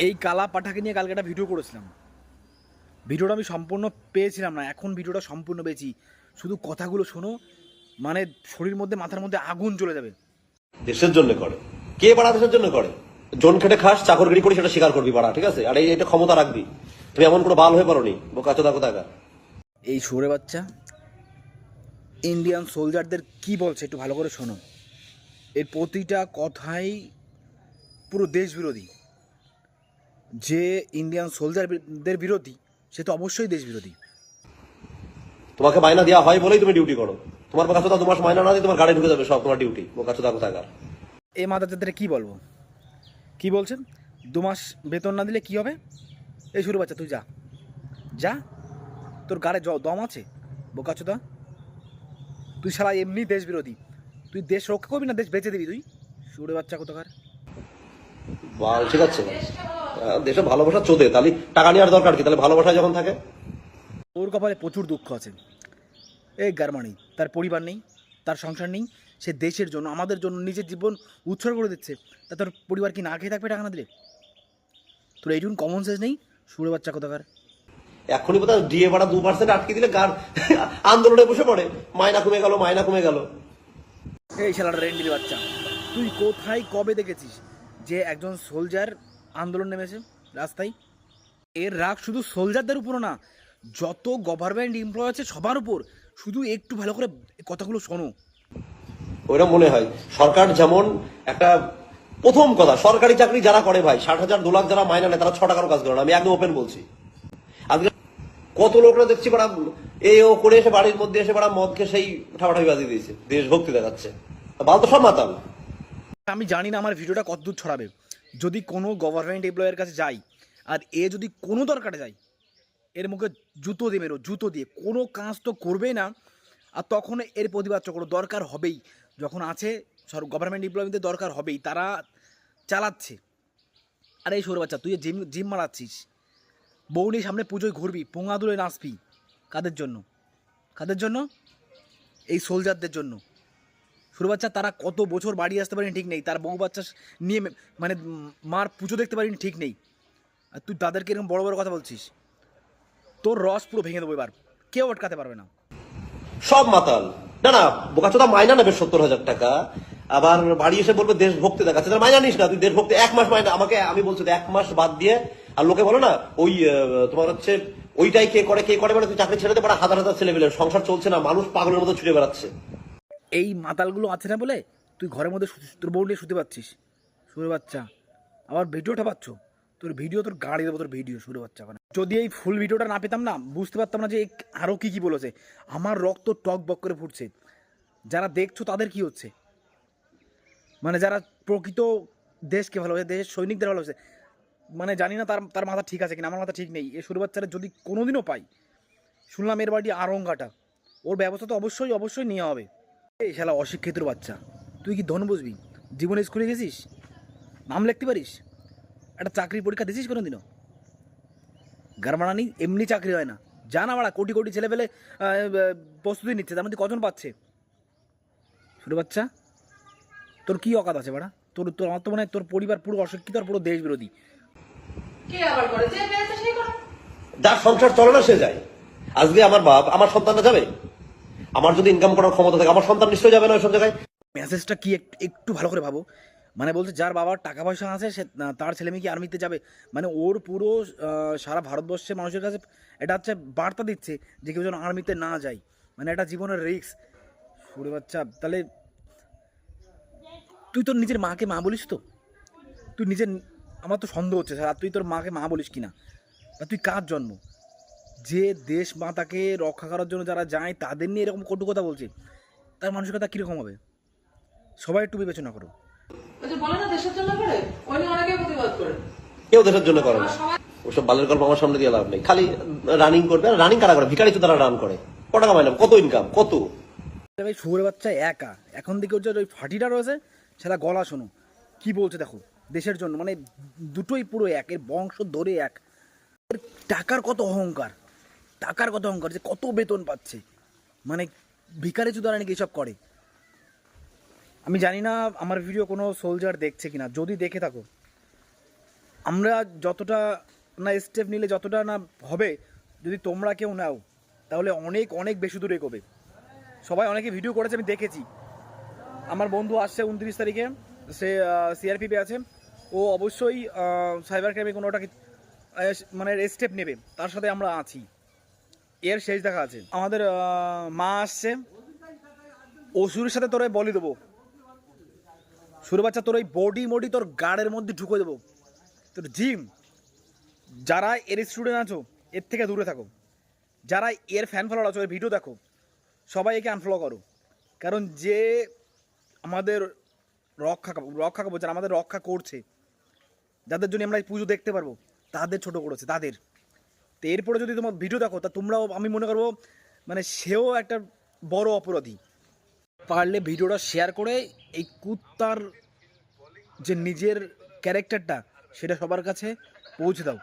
এই কালা পাঠাকে নিয়ে কালকে একটা ভিডিও করেছিলাম। ভিডিওটা আমি সম্পূর্ণ পেয়েছিলাম না, এখন ভিডিওটা সম্পূর্ণ পেয়েছি। শুধু কথাগুলো শোনো, মানে শরীর মধ্যে মাথার মধ্যে আগুন চলে যাবে। দেশের জন্য করে, কে বাড়া দেশের জন্য করে? জন খেটে খাস, চাকরগিরি করি, সেটা স্বীকার করবি বাড়া, ঠিক আছে? আর এটা ক্ষমতা রাখবি। তুমি এমন কোনো বাল হয়ে পারোনি, বোকাচোদা কোথাকার। এই শুয়োরে বাচ্চা ইন্ডিয়ান সোলজারদের কি বলছে একটু ভালো করে শোনো। এর প্রতিটা কথাই পুরো দেশ বিরোধী। যে ইন্ডিয়ান সোলজারদের বিরোধী, সে তো অবশ্যই দেশ বিরোধী। তোমাকে মাইনা দেওয়া হয় বলেই তুমি ডিউটি করো। তোমার বোকাচোদা 2 মাস মাইনা না দিয়ে তোমার গাড়ি ঢুকে যাবে সব তোমার ডিউটি, বোকাচোদা কোথাকার। এ মাদারদের কি বলবো, কি বলছেন? 2 মাস বেতন না দিলে কি হবে? এই শুরু বাচ্চা তুই যা যা, তোর গাড়ে দম আছে বোকাচোদা? তুই সারা এমনি দেশ বিরোধী। তুই দেশ রক্ষা করবি না দেশ বেঁচে দিবি তুই? শুরু বাচ্চা কোথাকার। বাল, ঠিক আছে? দেশে ভালোবাসা চোদে, তাহলে টাকা নেওয়ার দরকার কি? তাহলে ভালোবাসা যখন থাকে। ওর কপালে প্রচুর দুঃখ আছে। এই গারমানি, তার পরিবার নেই, তার সংসার নেই, সে দেশের জন্য, আমাদের জন্য নিজের জীবন উৎসর্গ করে দিচ্ছে। তা তোর পরিবার কি না খেয়ে থাকবে টাকা না দিলে? তোর এইটুকুন কমন সেন্স নেই শুরু বাচ্চা কোথাকার। এখনই বোধ হয় ডিএ ভাড়া 2% আটকে দিলে গার আন্দোলনে বসে পড়ে, মাইনা কমে গেল, মাইনা কমে গেল। এই শালাটা রেন্ডির বাচ্চা, তুই কোথায় কবে দেখেছিস যে একজন সোলজার আন্দোলন নেমেছে রাস্তায়? এর রাগ শুধু সোলজারদের উপরও না, যত গভর্নমেন্ট এমপ্লয় আছে সবার উপর। শুধু একটু ভালো করে কথাগুলো শোনো। ওইরকম মনে হয় সরকার যেমন একটা, প্রথম কথা, সরকারি চাকরি যারা করে ভাই, 60,000 2 লাখ যারা মাইনা নেয়, তারা 6 টাকারও কাজ করে না। আমি একদম ওপেন বলছি। আজকে কত লোকরা দেখছি বাড়া এ ও করে এসে বাড়ির মধ্যে এসে বাড়া মদ খেয়ে সেই ঠাপাঠাপি বাজিয়ে দিয়েছে, দেশভক্তি দেখাচ্ছে। বাল তো সব মাতাল। আমি জানি না আমার ভিডিওটা কতদূর ছড়াবে। যদি কোনো গভর্নমেন্ট এমপ্লয়ের কাছে যাই, আর এ যদি কোনো দরকারে যায়, এর মুখে জুতো দিয়ে মেরো, জুতো দিয়ে। কোনো কাজ তো করবেই না, আর তখন এর প্রতিবাদ করো, দরকার হবেই। যখন আছে গভর্নমেন্ট এমপ্লয়ীদের দরকার হবেই, তারা চালাচ্ছে। আর এই সৌর বাচ্চা, তুই জিম জিম মারাচ্ছিস, বৌনির সামনে পুজোয় ঘুরবি, পোঙা দুলে নাচবি। কাদের জন্য? কাদের জন্য? এই সোলজারদের জন্য। শুরু বাচ্চা, তারা কত বছর বাড়ি আসতে পারেনি ঠিক নেই, তার বউ বাচ্চা নিয়ে মানে মার পুজো দেখতে পারিনি ঠিক নেই, আর তুই তাদেরকে এরকম বড় বড় কথা বলছিস। তোর রস পুরো ভেঙে দেবো এবার, কেউ আটকাতে পারবে না। সব মাতাল। না না, বোকাচোদা মাইনা নেবে 70,000 টাকা, আবার বাড়ি এসে বলবে দেশভক্তি দেখাচ্ছে। তার মাইনা নিস না তুই, দেশভক্তি 1 মাস মাইনা আমাকে, আমি বলছি 1 মাস বাদ দিয়ে। আর লোকে বলো না ওই তোমার হচ্ছে ওইটাই কে করে কে করে, মানে তুই চাকরি ছেড়ে দে, বড় হাজার হাজার ছেলে পেলে সংসার চলছে না, মানুষ পাগলের মতো ছুটে বেড়াচ্ছে। এই মাতালগুলো আছে না বলে তুই ঘরের মধ্যে তোর বউ নিয়ে শুতে পাচ্ছিস। শুরু বাচ্চা, আবার ভিডিওটা পাচ্ছ? তোর ভিডিও তোর গাড়ি দেবো, তোর ভিডিও শুরু বাচ্চা। মানে যদি এই ফুল ভিডিওটা না পেতাম না, বুঝতে পারতাম না যে আরও কী কী বলেছে। আমার রক্ত টক বক করে ফুটছে। যারা দেখছো তাদের কি হচ্ছে, মানে যারা প্রকৃত দেশকে ভালোবাসে, দেশের সৈনিকদের ভালোবাসে, মানে জানি না তার তার মাথা ঠিক আছে কিনা, আমার মাথা ঠিক নেই। এই শুরু বাচ্চারা যদি কোনোদিনও পাই, শুনলাম এর বাড়ি আরঙ্গাটা, ওর ব্যবস্থা তো অবশ্যই অবশ্যই নেওয়া হবে। এই শালা অশিক্ষিতর বাচ্চা, তুই কি ধন বুঝবি? জীবনে স্কুলে গেছিস? নাম লিখতে পারিস? একটা চাকরির পরীক্ষা দিছিস কোনো দিনও? গারমারানি এমনি চাকরি হয় না, জানা বাড়া কোটি কোটি ছেলে পেলে প্রস্তুতি নিচ্ছে, তার মধ্যে কজন পাচ্ছে? ছোটো বাচ্চা, তোর কি অকাত আছে বাড়া? তোর তোর আমার তো মনে হয় তোর পরিবার পুরো অশিক্ষিত আর পুরো দেশ বিরোধী। যার সংসার চলে না সে যায়। আজকে আমার বাপ, আমার সন্তানরা যাবে? আমার যদি ইনকাম করার ক্ষমতা থাকে, আমার সন্তান নিশ্চয়ই যাবে না ওইসব জায়গায়। মেসেজটা কি একটু ভালো করে ভাবো। মানে বলছে যার বাবার টাকা পয়সা আছে সে, তার ছেলে মেয়ে কি আর্মিতে যাবে? মানে ওর পুরো সারা ভারতবর্ষের মানুষের কাছে এটা হচ্ছে বার্তা দিচ্ছে যে কেউ যেন আর্মিতে না যায়। মানে এটা জীবনের রিস্ক। শুরু বাচ্চা, তাহলে তুই তোর নিজের মাকে মা বলিস তো? তুই নিজের, আমার তো সন্দেহ হচ্ছে স্যার, তুই তোর মাকে মা বলিস কিনা? বা তুই কার জন্ম? যে দেশ মাতাকে রক্ষা করার জন্য যারা যায় তাদের নিয়ে এরকম কটু কথা বলছে, তার মানসিকতা কীরকম হবে? সবাই একটু বিবেচনা করো। কেউ দেশের জন্য করে না। ওসব বালের গল্প আমার সামনে দিয়ে লাভ নেই। খালি রানিং করবে, আর রানিং কারা করে? ভিখারি তো তারা রান করে। কত টাকা মাইনা, কত ইনকাম, কত? ভাই শুয়োরের বাচ্চা একা, এখন দিকে ওর যে ওই ফাটিটা রয়েছে সেটা গলা শোনো কি বলছে দেখো। দেশের জন্য মানে দুটোই পুরো এক, এর বংশ ধরে এক। এর টাকার কত অহংকার, টাকার কত অহংকার, যে কত বেতন পাচ্ছে। মানে ভিখারি চুদারা নাকি এসব করে। আমি জানি না আমার ভিডিও কোনো সোলজার দেখছে কিনা, যদি দেখে থাকো আমরা যতটা না স্টেপ নিলে যতটা না হবে, যদি তোমরা কেউ নাও তাহলে অনেক অনেক বেশি দূরে এগোবে। সবাই অনেকে ভিডিও করেছে, আমি দেখেছি। আমার বন্ধু আসছে 29 তারিখে, সে সিআরপিতে আছে। ও অবশ্যই সাইবার ক্রাইমে কোনোটা মানে স্টেপ নেবে, তার সাথে আমরা আছি। এর শেষ দেখা আছে। আমাদের মা আসছে, অসুরের সাথে তোরা বলি দেবো। সুরে বাচ্চা, তোর ওই বডি মডি তোর গাড়ের মধ্যে ঢুকে দেবো। তোর জিম, যারা এর স্টুডেন্ট আছো এর থেকে দূরে থাকো। যারা এর ফ্যান ফলোয়ার আছো, এর ভিডিও দেখো, সবাই একে আনফলো করো। কারণ যে আমাদের রক্ষা করবো, যারা আমাদের রক্ষা করছে, যাদের জন্য আমরা এই পুজো দেখতে পারবো, তাদের ছোট করেছে তাদের। তো এরপরে যদি তোমার ভিডিও দেখো, তা তোমরাও, আমি মনে করবো মানে সেও একটা বড় অপরাধী। পারলে ভিডিওটা শেয়ার করে এই কুত্তার যে নিজের ক্যারেক্টারটা, সেটা সবার কাছে পৌঁছে দাও।